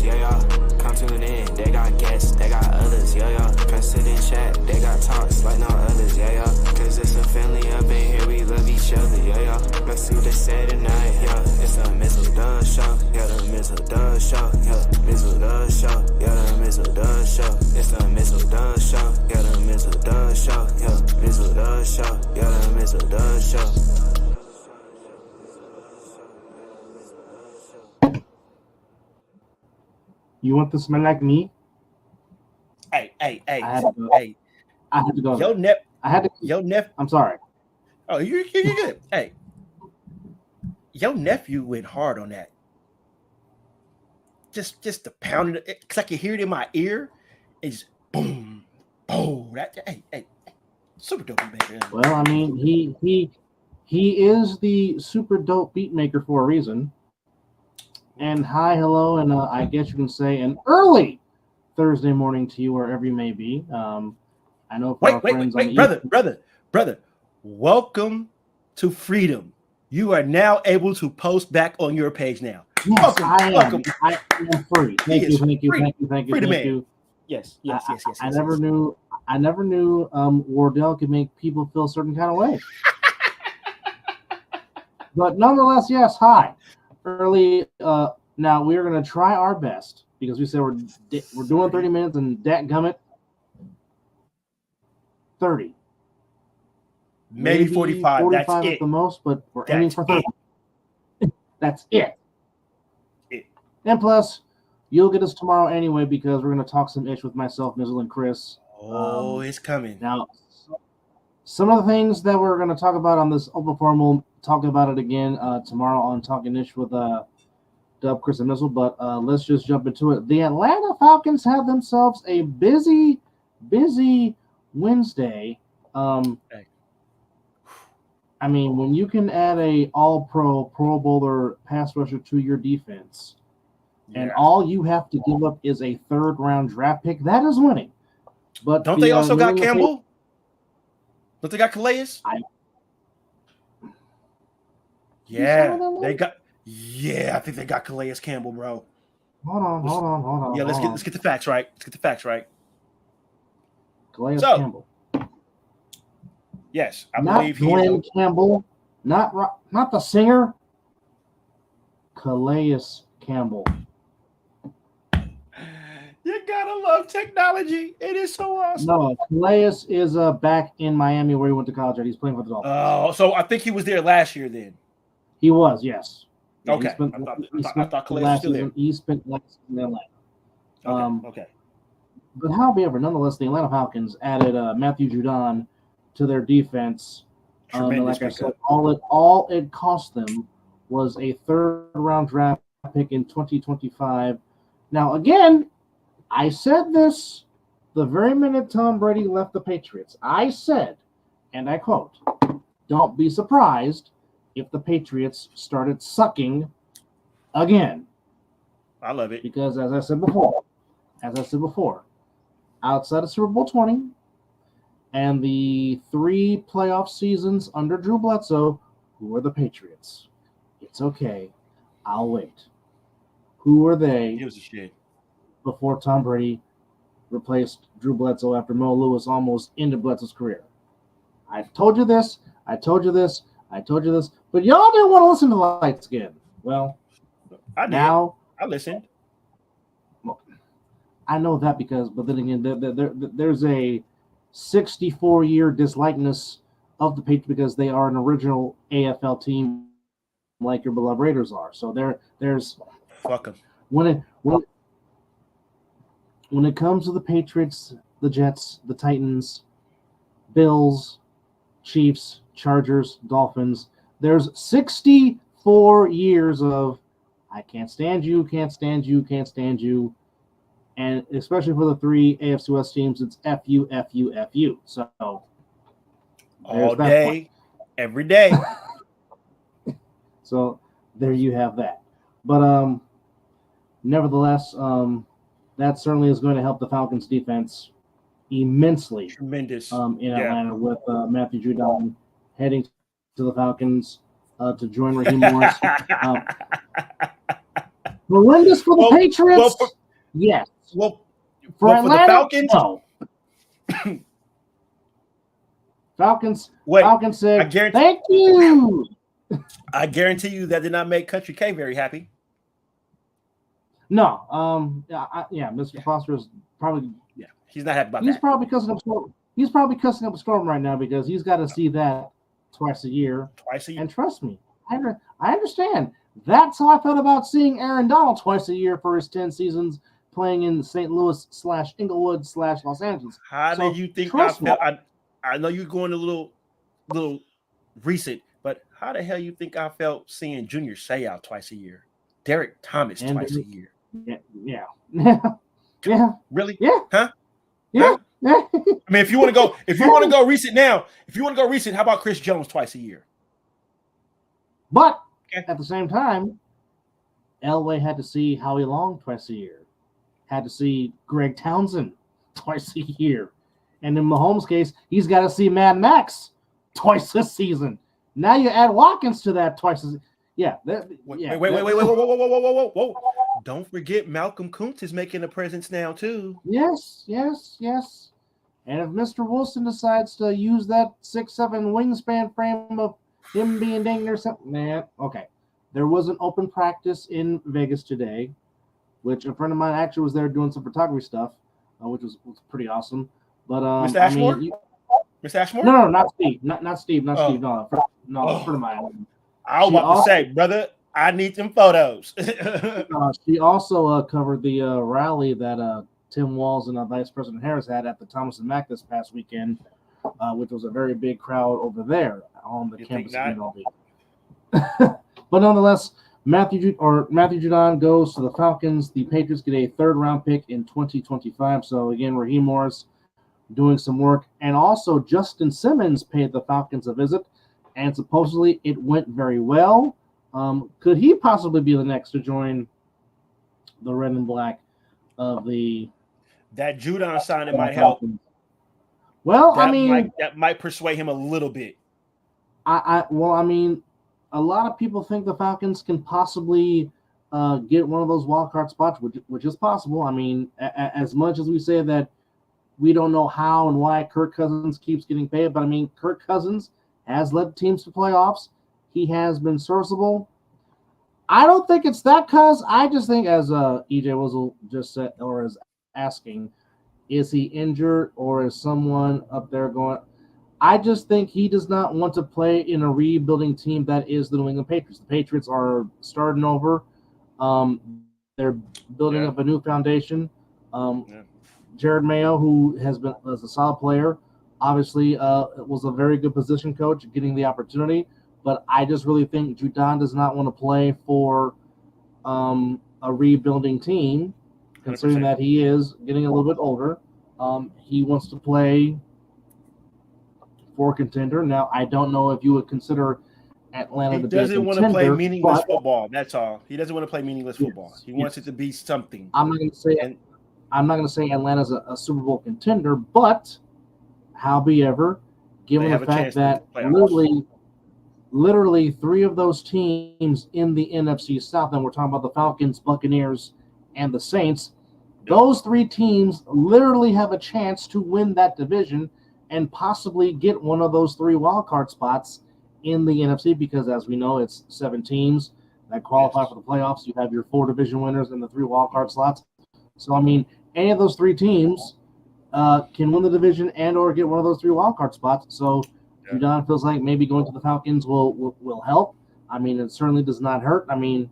yeah, yeah. Come tune in, they got guests, they got others, yeah, yeah. Come sit and chat, they got talks like no others, yeah, yeah. Cause it's a family up in here, we love each other, yeah, yeah. Let's see what they say tonight, yeah. It's a Mizzle does show, yeah, the Mizzle does show, yeah. Mizzle does show, yeah, the Mizzle does show. It's the Mizzle does show, yeah, the Mizzle does show, yeah. Mizzle does show, yeah, the Mizzle does show. You want to smell like me? Hey. I had to go. Your nephew. I'm sorry. Oh, you're good. Hey, your nephew went hard on that. Just the pounding, because I can hear it in my ear. And just boom, boom. Hey, super dope beat maker. Well, I mean, he is the super dope beat maker for a reason. And hi, hello, and I guess you can say an early Thursday morning to you wherever you may be. I know for our friends on the brother, welcome to freedom. You are now able to post back on your page now. Yes, I am free. Thank you. Yes. I never knew Wardell could make people feel a certain kind of way. But nonetheless, yes, hi. Early, now we're going to try our best because we said we're doing 30 minutes and dadgummit 30. Maybe 45. That's at it. the most, but we're aiming for 30. That's it. And plus, you'll get us tomorrow anyway because we're going to talk some ish with myself, Mizzle, and Chris. Oh, it's coming. Now, some of the things that we're going to talk about on this open forum, we'll talk about it again tomorrow on Talking Ish with Dub, Chris, and Mizzle. But let's just jump into it. The Atlanta Falcons have themselves a busy Wednesday. I mean, when you can add a all-pro, Pro Bowler pass rusher to your defense, and all you have to give up is a third-round draft pick, that is winning. But don't they also got Campbell? Don't they got Calais? They got. Yeah, I think they got Calais Campbell, bro. Hold on. Yeah, let's get the facts right. Calais Campbell. Yes, I not believe Glenn Campbell, not the singer. Calais Campbell. You gotta love technology. It is so awesome. No, Calais is back in Miami where he went to college. He's playing for the Dolphins. Oh, so I think he was there last year then. He was, yes. Yeah, okay. I thought Calais was still there. He spent last season in Atlanta. Okay. But however, nonetheless, the Atlanta Falcons added Matthew Judon to their defense. Like I said, all it cost them was a third-round draft pick in 2025. Now, again, I said this the very minute Tom Brady left the Patriots. I said, and I quote, "Don't be surprised if the Patriots started sucking again." I love it. Because as I said before, outside of Super Bowl 20 and the 3 playoff seasons under Drew Bledsoe, who are the Patriots? It's okay. I'll wait. Who were they? It was a shit. Before Tom Brady replaced Drew Bledsoe after Mo Lewis almost ended Bledsoe's career? I told you this. But y'all didn't want to listen to the light skin. Well, I did. Now I listened. Well, I know that but then again, there's a 64-year dislikeness of the Patriots because they are an original AFL team like your beloved Raiders are. So there's fuck them. When it comes to the Patriots, the Jets, the Titans, Bills, Chiefs, Chargers, Dolphins, there's 64 years of I can't stand you. And especially for the 3 AFC West teams, it's F you. So all day, every day. So there you have that. But nevertheless, that certainly is going to help the Falcons defense immensely. Tremendous. In Atlanta with Matthew Judon heading to the Falcons to join Raheem Morris. Horrendous for the Patriots. Yes. Well, for Atlanta, the Falcons, no. Falcons said, thank you. I guarantee you that did not make Country K very happy. No. Mr. Foster is probably he's not happy about that. He's probably cussing up a storm right now because he's got to see that twice a year. And trust me, I understand. That's how I felt about seeing Aaron Donald twice a year for his 10 seasons playing in St. Louis / Inglewood / Los Angeles. How did you think I felt? I know you're going a little recent, but how the hell you think I felt seeing Junior Seau twice a year? Derek Thomas twice a year. Yeah. Really? Yeah. Huh? Yeah. Huh? I mean, if you want to go recent now, how about Chris Jones twice a year? But at the same time, Elway had to see Howie Long twice a year. Had to see Greg Townsend twice a year. And in Mahomes' case, he's got to see Mad Max twice this season. Now you add Watkins to that twice as Wait. Whoa. Don't forget Malcolm Kuntz is making a presence now, too. Yes. And if Mr. Wilson decides to use that 6'7" wingspan frame of him being dang or something, man, okay. There was an open practice in Vegas today, which a friend of mine actually was there doing some photography stuff, which was pretty awesome. But Mr. Ashmore? Mr. Ashmore? No, not Steve. Not Steve. Steve. No, a friend of mine. I was about to say, brother, I need them photos. She also covered the rally that Tim Walz and Vice President Harris had at the Thomas and Mack this past weekend, which was a very big crowd over there on the campus of UNLV. But nonetheless, Matthew Judon goes to the Falcons. The Patriots get a third-round pick in 2025. So again, Raheem Morris doing some work, and also Justin Simmons paid the Falcons a visit, and supposedly it went very well. Could he possibly be the next to join the red and black of the? That Judon signing might help. Well, that might persuade him a little bit. A lot of people think the Falcons can possibly get one of those wild card spots, which is possible. I mean, as much as we say that we don't know how and why Kirk Cousins keeps getting paid, but I mean, Kirk Cousins has led teams to playoffs. He has been serviceable. I don't think it's that cause. I just think, as EJ Wizzle just said, or is asking, is he injured or is someone up there going? I just think he does not want to play in a rebuilding team that is the New England Patriots. The Patriots are starting over. They're building up a new foundation. Jared Mayo, who has been as a solid player, obviously was a very good position coach, getting the opportunity. But I just really think Judon does not want to play for a rebuilding team, considering 100%. That he is getting a little bit older. He wants to play for a contender. Now, I don't know if you would consider Atlanta to be a contender. He doesn't want to play meaningless football. That's all. He doesn't want to play meaningless football. He wants it to be something. I'm not going to say Atlanta's a Super Bowl contender, but howbeit, given the fact that literally three of those teams in the NFC South, and we're talking about the Falcons, Buccaneers, and the Saints, those three teams literally have a chance to win that division and possibly get one of those three wildcard spots in the NFC, because as we know, it's 7 teams that qualify for the playoffs. You have your 4 division winners and the 3 wildcard slots. So, I mean, any of those 3 teams can win the division and or get one of those 3 wildcard spots. So, Judon feels like maybe going to the Falcons will help. I mean, it certainly does not hurt. I mean,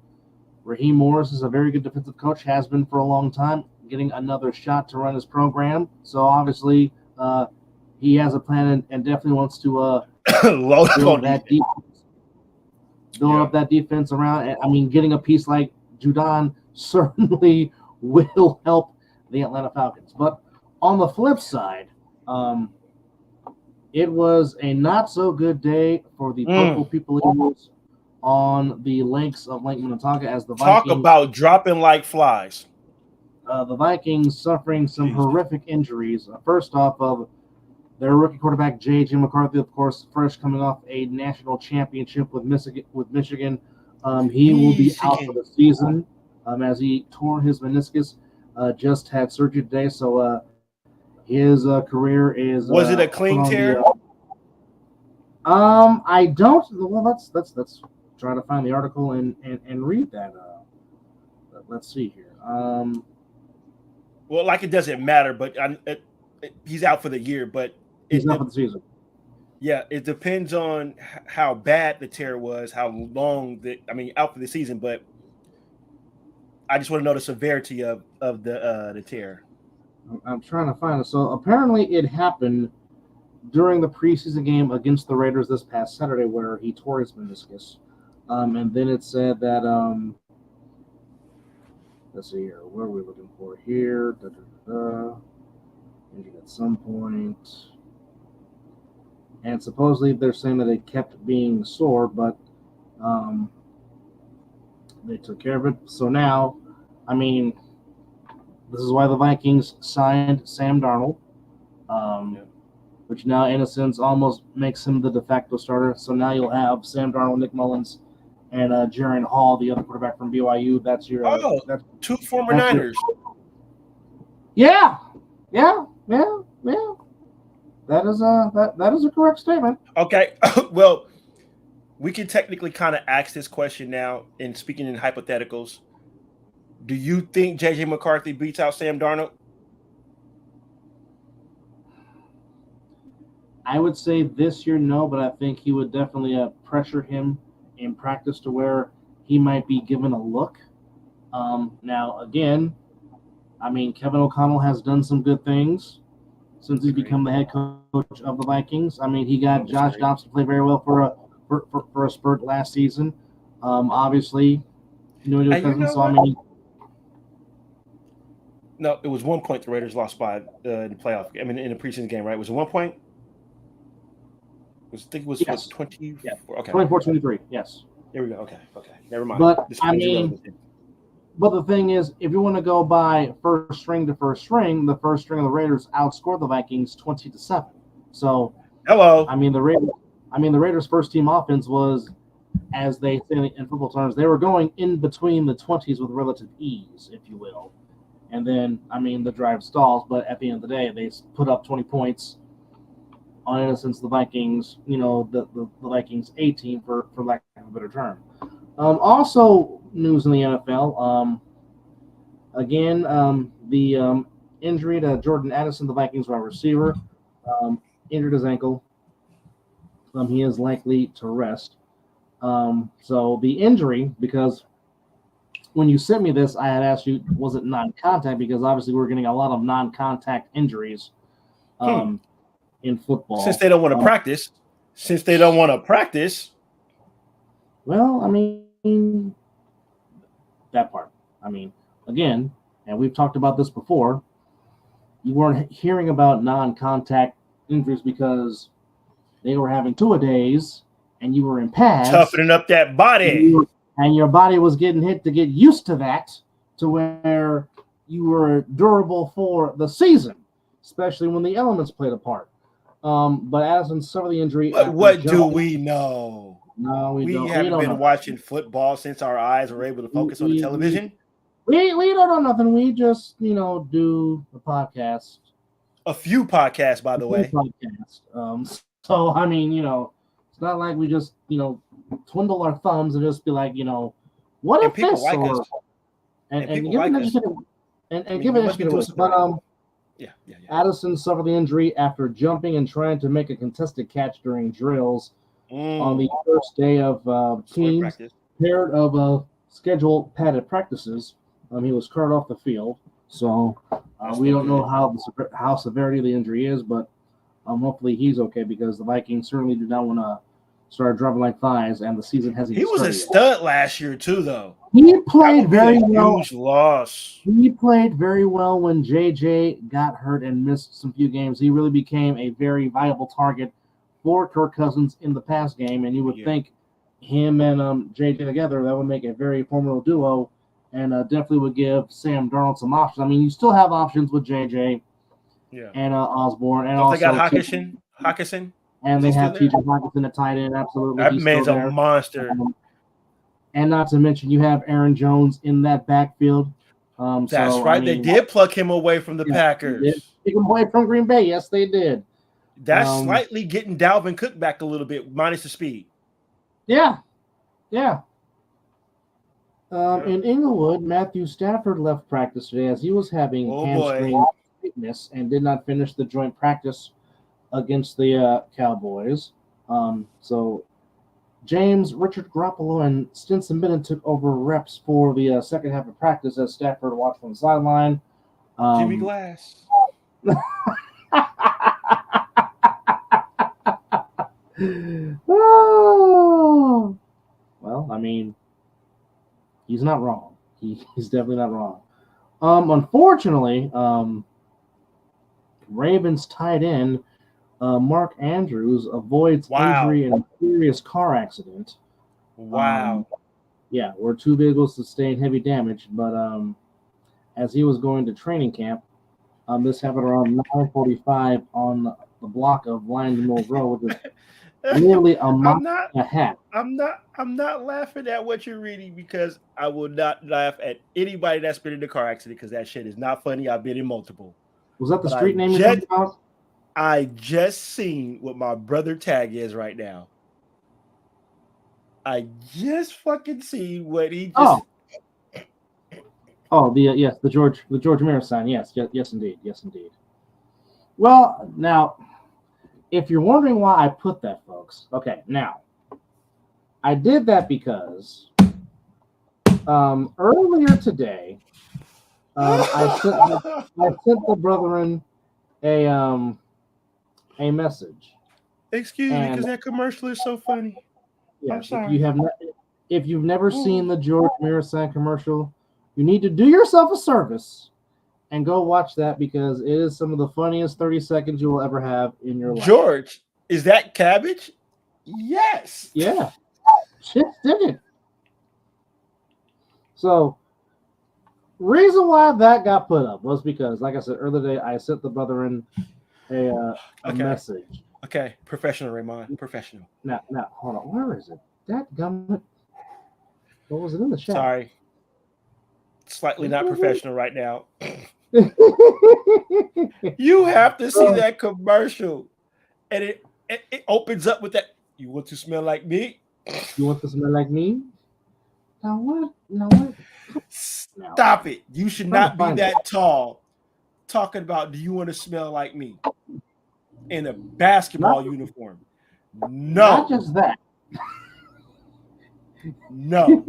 Raheem Morris is a very good defensive coach, has been for a long time, getting another shot to run his program. So, obviously, he has a plan and definitely wants to build that defense. Build up that defense around. I mean, getting a piece like Judon certainly will help the Atlanta Falcons. But on the flip side, it was a not so good day for the Purple People Eagles on the lakes of Lake Minnetonka as the Vikings. Talk about dropping like flies. The Vikings suffering some horrific injuries. First off, of their rookie quarterback, J.J. McCarthy, of course, fresh coming off a national championship with Michigan. He will be out for the season as he tore his meniscus. just had surgery today, so his career is. Was it a clean tear? I don't. Well, let's try to find the article and read that. Let's see here. Well, like it doesn't matter, but he's out for the year. But he's out for the season. Yeah, it depends on how bad the tear was, how long out for the season. But I just want to know the severity of the tear. I'm trying to find it. So apparently, it happened during the preseason game against the Raiders this past Saturday, where he tore his meniscus. And then it said that let's see here. What are we looking for here? Injured at some point. And supposedly they're saying that it kept being sore, but they took care of it. So now, this is why the Vikings signed Sam Darnold, which now, in a sense, almost makes him the de facto starter. So now you'll have Sam Darnold, Nick Mullins, and Jaren Hall, the other quarterback from BYU. That's your two former Niners. Yeah. That is a correct statement. Okay, well, we can technically kind of ask this question now. In speaking in hypotheticals, do you think JJ McCarthy beats out Sam Darnold? I would say this year no, but I think he would definitely pressure him in practice to where he might be given a look. Now, again, Kevin O'Connell has done some good things since he's become the head coach of the Vikings. He got Josh Dobbs to play very well for a spurt last season. Obviously, no, it was 1 point the Raiders lost by in the playoff. In the preseason game, right? Was it 1 point? I think it was yes. 20. Yeah. Okay. 24-23. Yes. There we go. Okay. Never mind. But but the thing is, if you want to go by first string to first string, the first string of the Raiders outscored the Vikings 20-7. So, hello. The Raiders' first team offense was, as they say in football terms, they were going in between the 20s with relative ease, if you will. And then, the drive stalls, but at the end of the day, they put up 20 points on, in a sense, the Vikings, the Vikings A team, for lack of a better term. Also, news in the NFL. Again, the injury to Jordan Addison, the Vikings wide receiver, injured his ankle. He is likely to rest. So the injury, because when you sent me this, I had asked you, was it non-contact? Because obviously we're getting a lot of non-contact injuries in football. Since they don't want to practice. Well, that part. Again, and we've talked about this before, you weren't hearing about non-contact injuries because they were having two-a-days and you were in pads. Toughening up that body. And your body was getting hit to get used to that, to where you were durable for the season, especially when the elements played a part. But Addison suffered the injury. What do we know? No, we don't. We haven't been watching football since our eyes were able to focus on the television. We don't know nothing. We just, do the podcast. A few podcasts, by the way. So, it's not like we just, twiddle our thumbs and just be like, what if this? Like us. And give an educated. But yeah. Addison suffered the injury after jumping and trying to make a contested catch during drills on the first day of teams paired of scheduled padded practices. He was carted off the field, so we don't know how severity of the injury is, but hopefully he's okay, because the Vikings certainly do not want to start dropping like flies, and the season hasn't. He was a stud last year too, though. He played very well. Huge loss. He played very well when JJ got hurt and missed some few games. He really became a very viable target for Kirk Cousins in the pass game, and you would think him and JJ together, that would make a very formidable duo, and definitely would give Sam Darnold some options. You still have options with JJ and Osborne, and also they got Hawkinson. And they have T.J. Hawkinson at tight end. Absolutely. That man's a monster. And not to mention, you have Aaron Jones in that backfield. That's right. They did pluck him away from the Packers. They did take him away from Green Bay. Yes, they did. That's slightly getting Dalvin Cook back a little bit, minus the speed. Yeah. In Inglewood, Matthew Stafford left practice today as he was having hamstring weakness and did not finish the joint practice against the Cowboys. So James, Richard Garoppolo, and Stinson Bennett took over reps for the second half of practice as Stafford watched from the sideline. Jimmy Glass. Oh. Well, I mean, he's not wrong. He's definitely not wrong. Unfortunately, Ravens tight end Mark Andrews avoids injury in a serious car accident. Wow. Where two vehicles sustained heavy damage, but as he was going to training camp, this happened around 9:45 on the block of Lions Mill Road, which is nearly a mile and a half. I'm not laughing at what you're reading because I will not laugh at anybody that's been in a car accident because that shit is not funny. I've been in multiple. Was that the street name you're talking about? I just seen what my brother tag is right now. I just fucking see what he just. The George Miller sign. Yes, indeed. Well, now, if you're wondering why I put that, folks, okay, now, I did that because earlier today, I sent the brethren a message. Excuse me, because that commercial is so funny. Yeah, if you've never seen the George Mirasan commercial, you need to do yourself a service and go watch that because it is some of the funniest 30 seconds you will ever have in your life. George, is that cabbage? Yes. Yeah. Shit did it. So, reason why that got put up was because, like I said earlier today, I sent the brethren a message. Okay, professional, Raymond. Professional. Now, hold on. Where is it? That gummit. What was it in the chat? Sorry. Slightly not professional right now. You have to see that commercial. And it opens up with that. You want to smell like me? You want to smell like me? Now what? Stop it. You should not be that tall talking about do you want to smell like me in a basketball uniform. No. Not just that. No.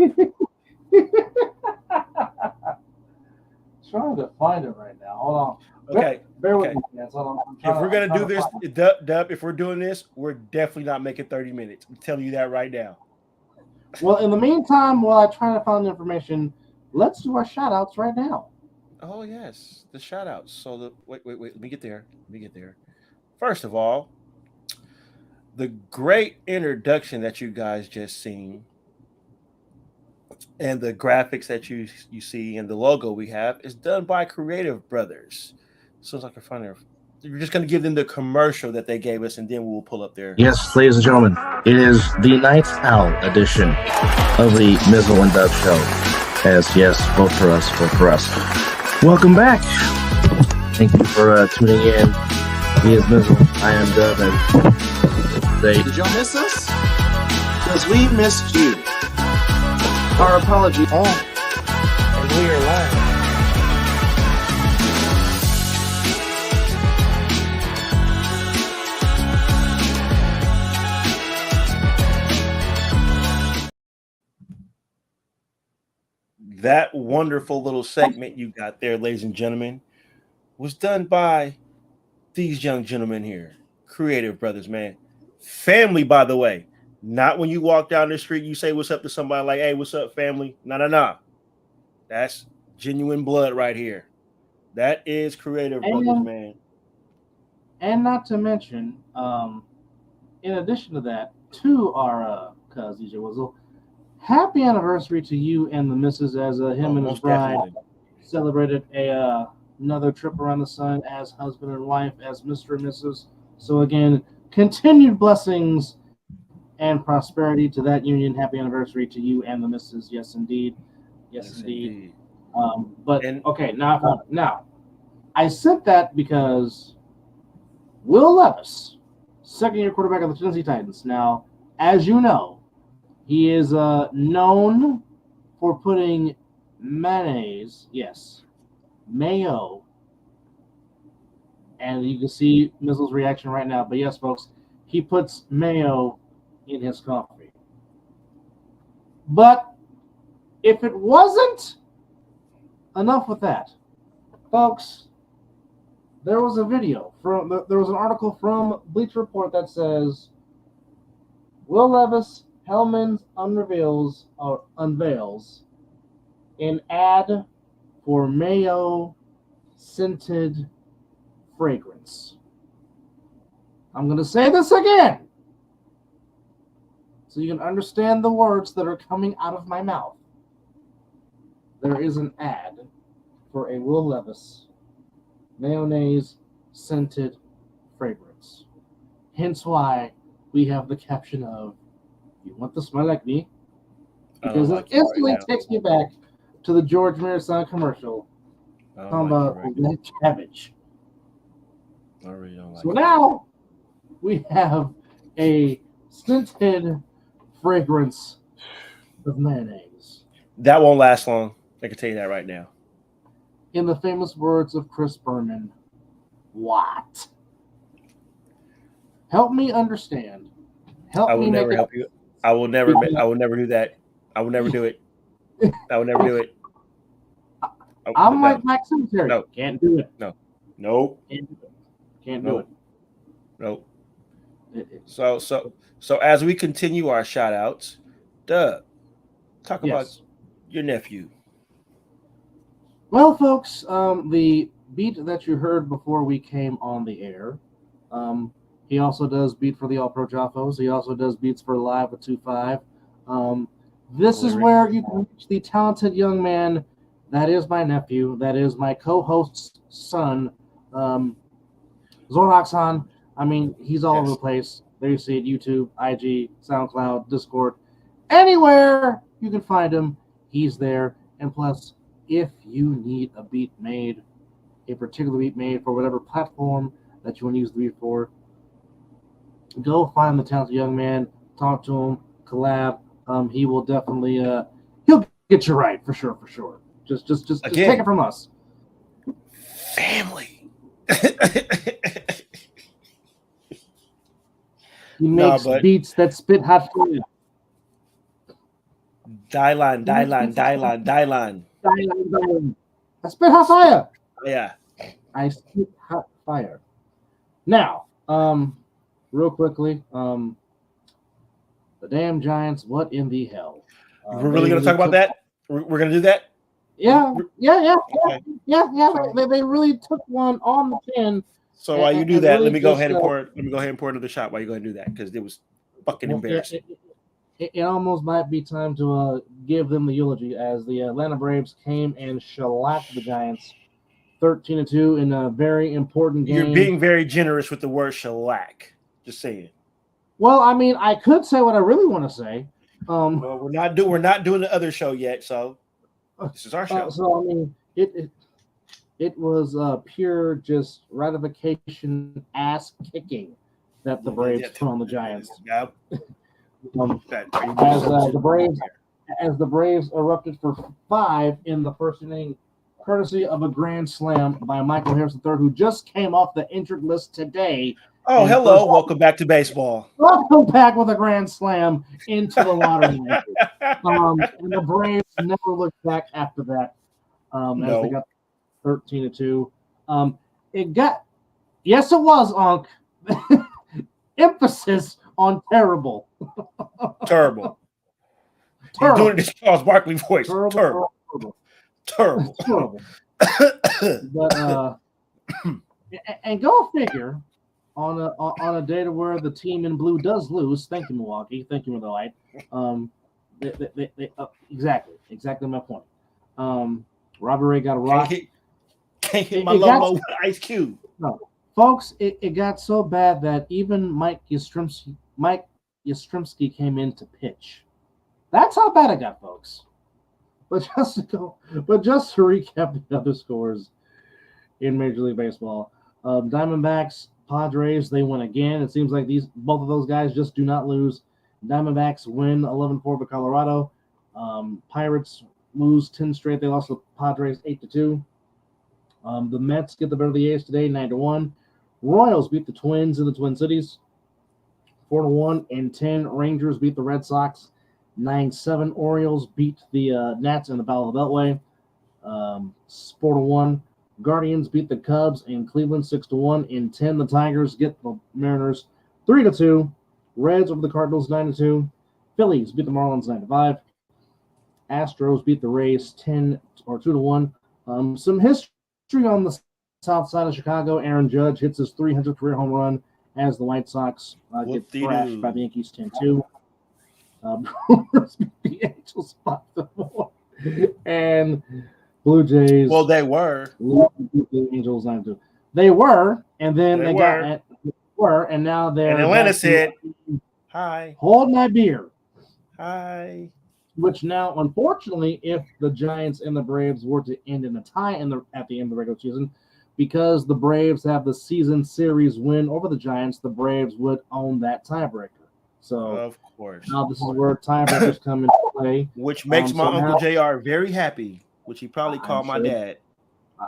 Trying to find it right now. Hold on. Okay. Bear with me, man. If we're going to do this, Dub, if we're doing this, we're definitely not making 30 minutes. I'm telling you that right now. Well, in the meantime, while I try to find the information, let's do our shout-outs right now. Oh, yes. The shout-outs. So, wait. Let me get there. First of all, the great introduction that you guys just seen and the graphics that you see and the logo we have is done by Creative Brothers. So it's like a funny. You're just going to give them the commercial that they gave us, and then we'll pull up there. Yes, ladies and gentlemen, it is the Night Owl edition of the Mizzle and Dub Show. Yes, vote for us. Welcome back. Thank you for tuning in. He is Mizzle. I am Dub, and today. Did y'all miss us? Because we missed you. Our apology. And we are live. That wonderful little segment you got there, ladies and gentlemen, was done by these young gentlemen here. Creative Brothers, man. Family, by the way. Not when you walk down the street, you say what's up to somebody like, hey, what's up, family? No. That's genuine blood right here. That is Creative Brothers, man. And not to mention, in addition to that, to our cuz DJ Wizzle, happy anniversary to you and the missus as him and his bride celebrated another trip around the sun as husband and wife, as Mr. and Mrs. So again, continued blessings and prosperity to that union. Happy anniversary to you and the missus. Yes, indeed. Okay, now I said that because Will Levis, second-year quarterback of the Tennessee Titans. Now, as you know, he is known for putting mayonnaise, mayo, and you can see Mizzle's reaction right now. But yes, folks, he puts mayo in his coffee. But if it wasn't enough with that, folks, there was an article from Bleacher Report that says Will Levis Hellman's unveils an ad for mayo scented fragrance. I'm going to say this again so you can understand the words that are coming out of my mouth. There is an ad for a Will Levis mayonnaise scented fragrance. Hence why we have the caption of, "You want to smell like me?" Because it instantly takes me back to the George Marathon commercial talking about red cabbage. So now we have a scented fragrance of mayonnaise. That won't last long. I can tell you that right now. In the famous words of Chris Berman, what? Help me understand. I will never help you. I will never do that. I will never do it. I will never do it. I'm like Mike Cemetery. No. Can't do it. No. Nope. Can't do it. Nope. So as we continue our shout outs, Doug, talk about your nephew. Well, folks, the beat that you heard before we came on the air, he also does beat for the All Pro Joffos. He also does beats for Live with 2-5. This is where you can reach the talented young man that is my nephew, that is my co-host's son, Zorak-san. I mean, he's all over the place. There you see it, YouTube, IG, SoundCloud, Discord. Anywhere you can find him, he's there. And plus, if you need a beat made, a particular beat made for whatever platform that you want to use the beat for, go find the talented young man, talk to him, collab. He will definitely he'll get you right for sure. Just take it from us. Family. He makes beats that spit hot fire. Die line. I spit hot fire. Yeah. I spit hot fire. Now, real quickly, the damn Giants, what in the hell? We're really going to talk about that? We're going to do that? Yeah. Okay. They really took one on the chin. So while you do that, let me go ahead and pour another shot while you go ahead and do that, because it was fucking embarrassing. It almost might be time to give them the eulogy, as the Atlanta Braves came and shellacked the Giants 13-2 in a very important game. You're being very generous with the word shellac. Just saying. Well, I mean, I could say what I really want to say. Well, we're not doing the other show yet, so this is our show. So I mean, it was pure just ratification ass kicking that the Braves put on the Giants. Yeah. As the Braves erupted for 5 in the first inning, courtesy of a grand slam by Michael Harris III, who just came off the injured list today. Oh, hello. Welcome back to baseball. Welcome back with a grand slam into the lottery. And the Braves never looked back after that. As they got 13-2. Yes, it was, Unc. Emphasis on terrible. Terrible. You're doing this Charles Barkley voice. Terrible. But and go figure, on a day to where the team in blue does lose. Thank you, Milwaukee. Thank you, Miller Lite. Exactly my point. Robert Ray got a rock. Can't hit my logo with Ice Cube. No, folks, it got so bad that even Mike Yastrzemski came in to pitch. That's how bad it got, folks. But just to recap the other scores in Major League Baseball, Diamondbacks, Padres, they win again. It seems like both of those guys just do not lose. Diamondbacks win 11-4 to Colorado. Pirates lose 10 straight. They lost to Padres 8-2. The Mets get the better of the A's today, 9-1. Royals beat the Twins in the Twin Cities, 4-1 and 10. Rangers beat the Red Sox, 9-7. Orioles beat the Nats in the Battle of the Beltway, 4-1. Guardians beat the Cubs in Cleveland, 6-1 and 10. The Tigers get the Mariners, 3-2. Reds over the Cardinals, 9-2. Phillies beat the Marlins, 9-5. Astros beat the Rays 2-1. Some history on the south side of Chicago. Aaron Judge hits his 300th career home run as the White Sox get thrashed by the Yankees 10-2. Brewers beat the Angels 5-4. And Blue Jays. Well, they were. Beat the Angels 9-2. They were, and then they were, and now they're. And Atlanta said, "Hi, hold my beer." Hi. Which now, unfortunately, if the Giants and the Braves were to end in a tie at the end of the regular season, because the Braves have the season series win over the Giants, the Braves would own that tiebreaker. So, of course, now this is where tiebreakers come into play, which makes my Uncle JR very happy, which he probably called my dad.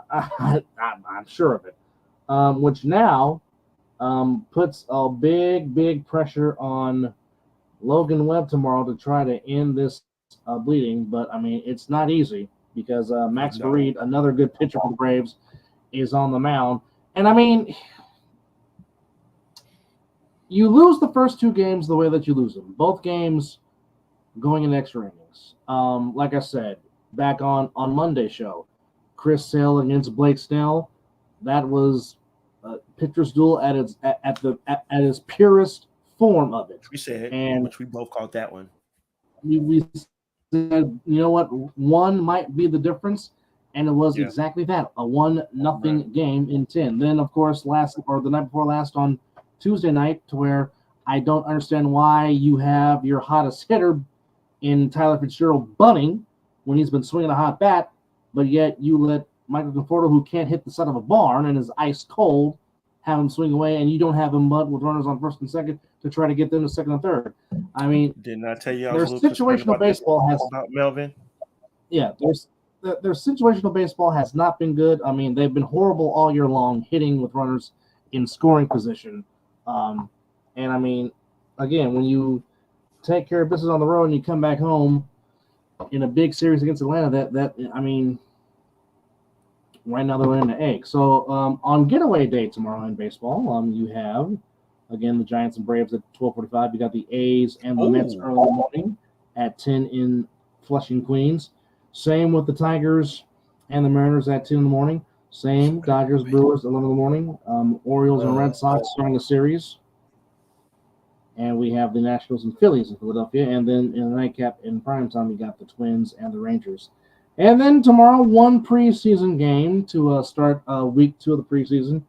I'm sure of it. Which now puts a big pressure on Logan Webb tomorrow to try to end this bleeding, but I mean it's not easy because Max Fried, another good pitcher for the Braves, is on the mound, and I mean you lose the first two games the way that you lose them, both games going in extra innings. Like I said back on Monday's show, Chris Sale against Blake Snell, that was a pitcher's duel at its purest form of it. We said, and which we both called that one. We said, you know what, one might be the difference, and it was exactly that, a 1-0 game in 10. Then, of course, the night before last on Tuesday night, to where I don't understand why you have your hottest hitter in Tyler Fitzgerald bunting when he's been swinging a hot bat, but yet you let Michael Conforto, who can't hit the side of a barn and is ice cold, have him swing away, and you don't have him bunt with runners on first and second to try to get them to second and third. I mean, didn't I tell you their situational baseball has about Melvin? Yeah, their situational baseball has not been good. I mean, they've been horrible all year long, hitting with runners in scoring position. And I mean, again, when you take care of business on the road and you come back home in a big series against Atlanta, that I mean, right now they're laying an egg. So on getaway day tomorrow in baseball, you have, again, the Giants and Braves at 12:45. You got the A's and the Mets early in the morning at 10 in Flushing, Queens. Same with the Tigers and the Mariners at 10 in the morning. Same, Dodgers, Brewers, 11 in the morning. Orioles and Red Sox starting the series. And we have the Nationals and Phillies in Philadelphia. And then in the nightcap in prime time, you got the Twins and the Rangers. And then tomorrow, one preseason game to start week 2 of the preseason.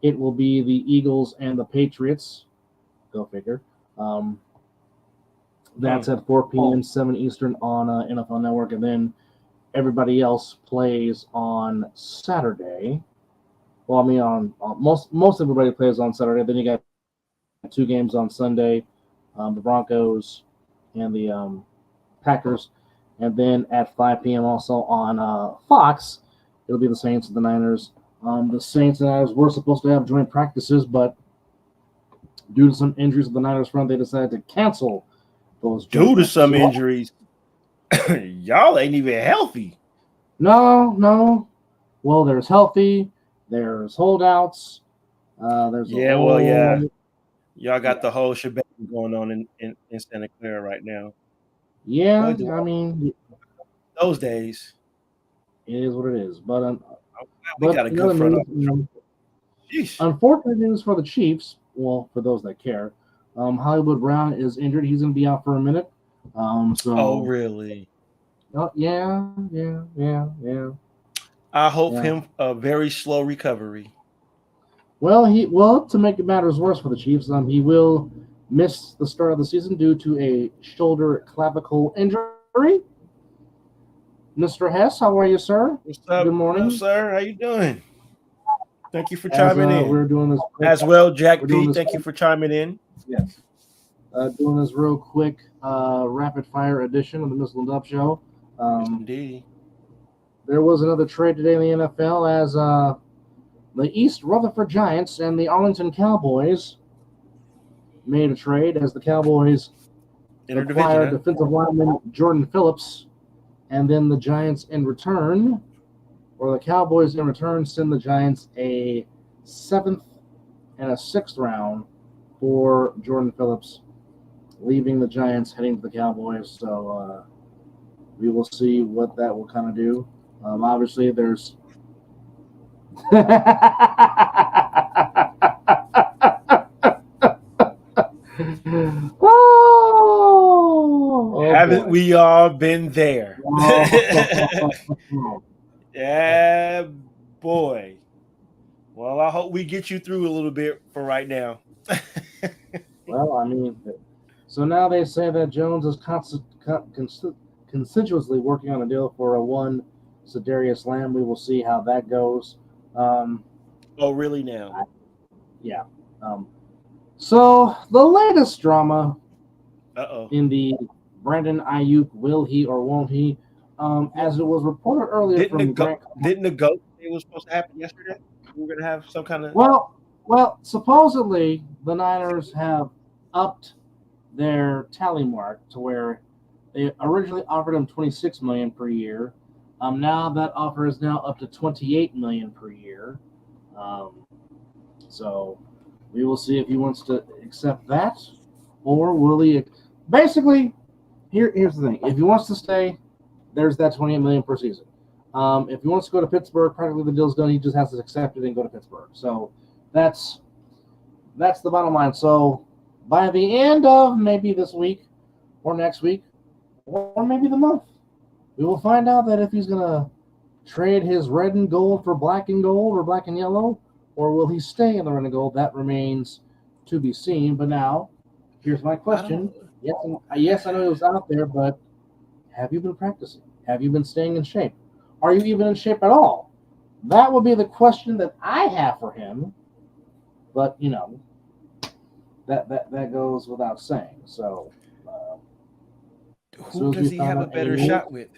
It will be the Eagles and the Patriots. Go figure. That's at 4 p.m., 7 Eastern on NFL Network. And then everybody else plays on Saturday. Well, I mean, on most everybody plays on Saturday. Then you got 2 games on Sunday, the Broncos and the Packers. And then at 5 p.m. also on Fox, it'll be the Saints and the Niners. The Saints and Niners were supposed to have joint practices, but due to some injuries of the Niners front, they decided to cancel those. Due to some injuries, y'all ain't even healthy. No. Well, there's healthy, there's holdouts, there's Y'all got the whole shebang going on in Santa Clara right now. Yeah, I mean, those days. It is what it is. But we got a good front office. Unfortunate news for the Chiefs. Well, for those that care, Hollywood Brown is injured. He's going to be out for a minute. Oh, really? Yeah. I hope him a very slow recovery. Well, to make matters worse for the Chiefs, he will miss the start of the season due to a shoulder clavicle injury. Mr. Hess, how are you, sir? What's up? Good morning. Hello, sir. How you doing? Thank you for As chiming in. we're doing this As well, Jack we're doing P. this Thank you for chiming in. Yes. Doing this real quick rapid fire edition of the Mizzle and Dub Show. Indeed. There was another trade today in the NFL as the East Rutherford Giants and the Arlington Cowboys made a trade as the Cowboys acquired defensive lineman Jordan Phillips, and then the Giants in return, or the Cowboys in return, send the Giants a 7th and a 6th round for Jordan Phillips, leaving the Giants heading to the Cowboys. So we will see what that will kind of do. Obviously, there's Haven't we all been there? Yeah, boy. Well, I hope we get you through a little bit for right now. Well, I mean, so now they say that Jones is constituously working on a deal for a one Sedarius Lamb. We will see how that goes. Oh, really now? Yeah. So the latest drama in the Brandon Ayuk, will he or won't he? As it was reported earlier didn't the GOAT it was supposed to happen yesterday? We were going to have some kind of... Well, supposedly the Niners have upped their tally mark to where they originally offered him $26 million per year. Now that offer is now up to $28 million per year. So we will see if he wants to accept that, or will he? Basically, here's the thing: if he wants to stay, there's that $28 million per season. If he wants to go to Pittsburgh, practically the deal's done. He just has to accept it and go to Pittsburgh. So that's the bottom line. So by the end of maybe this week, or next week, or maybe the month, we will find out that if he's gonna trade his red and gold for black and gold or black and yellow, or will he stay in the red and gold? That remains to be seen. But now, here's my question. Yes, I know it was out there, but have you been practicing? Have you been staying in shape? Are you even in shape at all? That would be the question that I have for him. But, that goes without saying. So, who does he have a better shot with?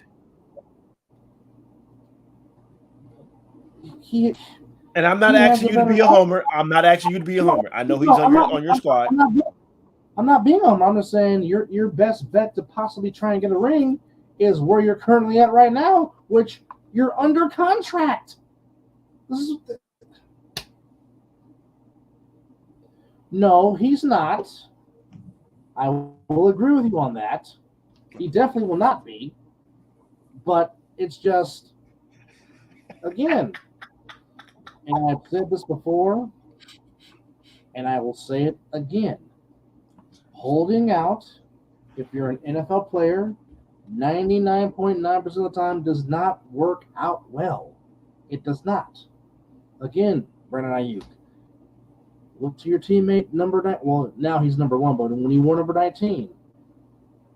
And I'm not asking you to be a homer. I'm not asking you to be a homer. I know he's on your squad. I'm not being a homer. I'm just saying your best bet to possibly try and get a ring is where you're currently at right now, which you're under contract. No, he's not. I will agree with you on that. He definitely will not be. But it's just, again, and I've said this before, and I will say it again. Holding out, if you're an NFL player, 99.9% of the time does not work out well. It does not. Again, Brandon Ayuk, look to your teammate number 9. Well, now he's number 1, but when he wore number 19,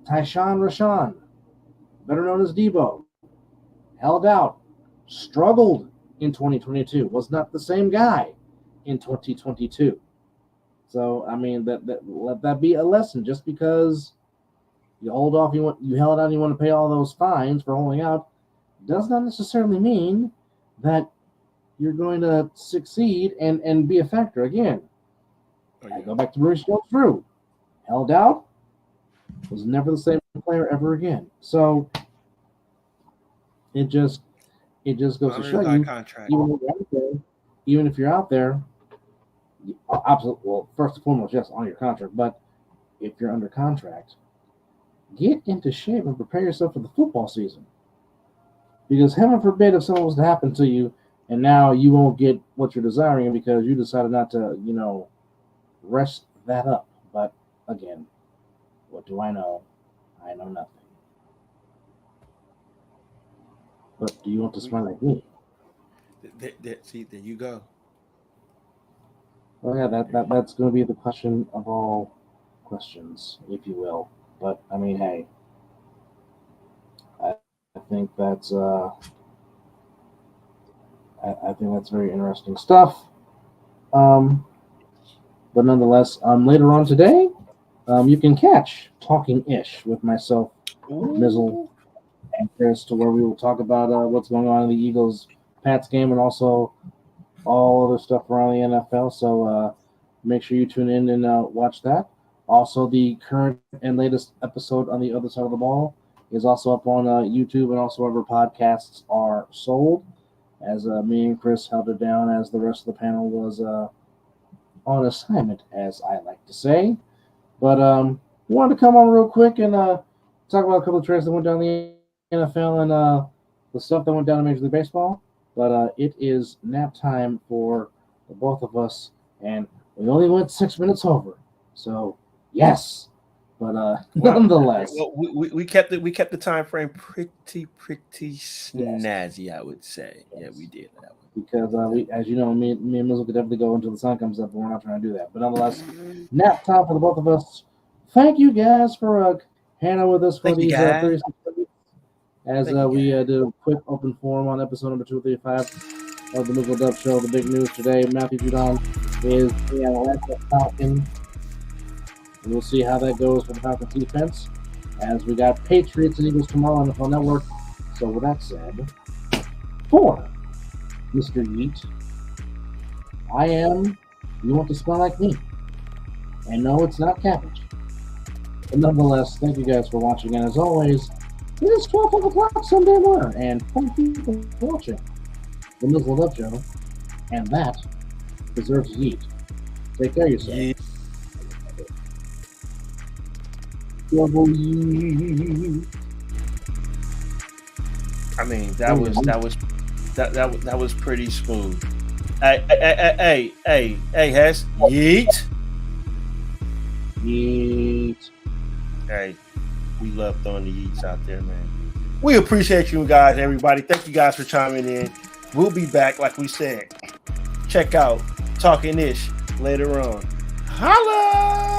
Tyshawn Rashawn, better known as Debo, held out, struggled in 2022, was not the same guy in 2022. So I mean that let that be a lesson. Just because you hold off, you held out, you want to pay all those fines for holding out, does not necessarily mean that you're going to succeed and be a factor. Again, I go back to Bruce Jones-Drew, held out, was never the same player ever again. So it just goes to show you, even if you're out there, absolutely. Well, first and foremost, yes, on your contract. But if you're under contract, get into shape and prepare yourself for the football season. Because heaven forbid if something was to happen to you, and now you won't get what you're desiring because you decided not to, rest that up. But again, what do I know? I know nothing. But do you want to smile like me? See, there you go. Well, yeah, that's going to be the question of all questions, if you will. But I mean, hey, I think that's I think that's very interesting stuff. But nonetheless, later on today, you can catch Talking Ish with myself, Mizzle, and Chris, to where we will talk about what's going on in the Eagles Pats game and also all other stuff around the NFL. So make sure you tune in and watch that. Also, the current and latest episode on the other side of the ball is also up on YouTube and also wherever podcasts are sold. As me and Chris held it down as the rest of the panel was on assignment, as I like to say. But we wanted to come on real quick and talk about a couple of trades that went down the NFL and the stuff that went down in Major League Baseball. But it is nap time for the both of us, and we only went 6 minutes over. So yes, but nonetheless, well, we kept it. We kept the time frame pretty snazzy, I would say. Yeah, we did that one. Because we, as you know, me and Mizzle could definitely go until the sun comes up, but we're not trying to do that. But nonetheless, nap time for the both of us. Thank you guys for hanging out with us for these 36 minutes. As we did a quick open forum on episode number 235 of the Mizzle Dub Show. The big news today: Matthew Judon is the Atlanta Falcon. And we'll see how that goes for the Falcons defense. As we got Patriots and Eagles tomorrow on the NFL Network. So with that said, for Mr. Yeet, I am You Want to Smell Like Me. And no, it's not cabbage. But nonetheless, thank you guys for watching. And as always, it is 12 o'clock Sunday morning. And thank you for watching the Mizzle Dub Show. And that deserves Yeet. Take care of yourself. Yeet. I mean, that was pretty smooth. Hey, Hess, yeet. Yeet. Hey, we love throwing the yeets out there, man. We appreciate you guys, everybody. Thank you guys for chiming in. We'll be back, like we said. Check out Talking Ish later on. Holla!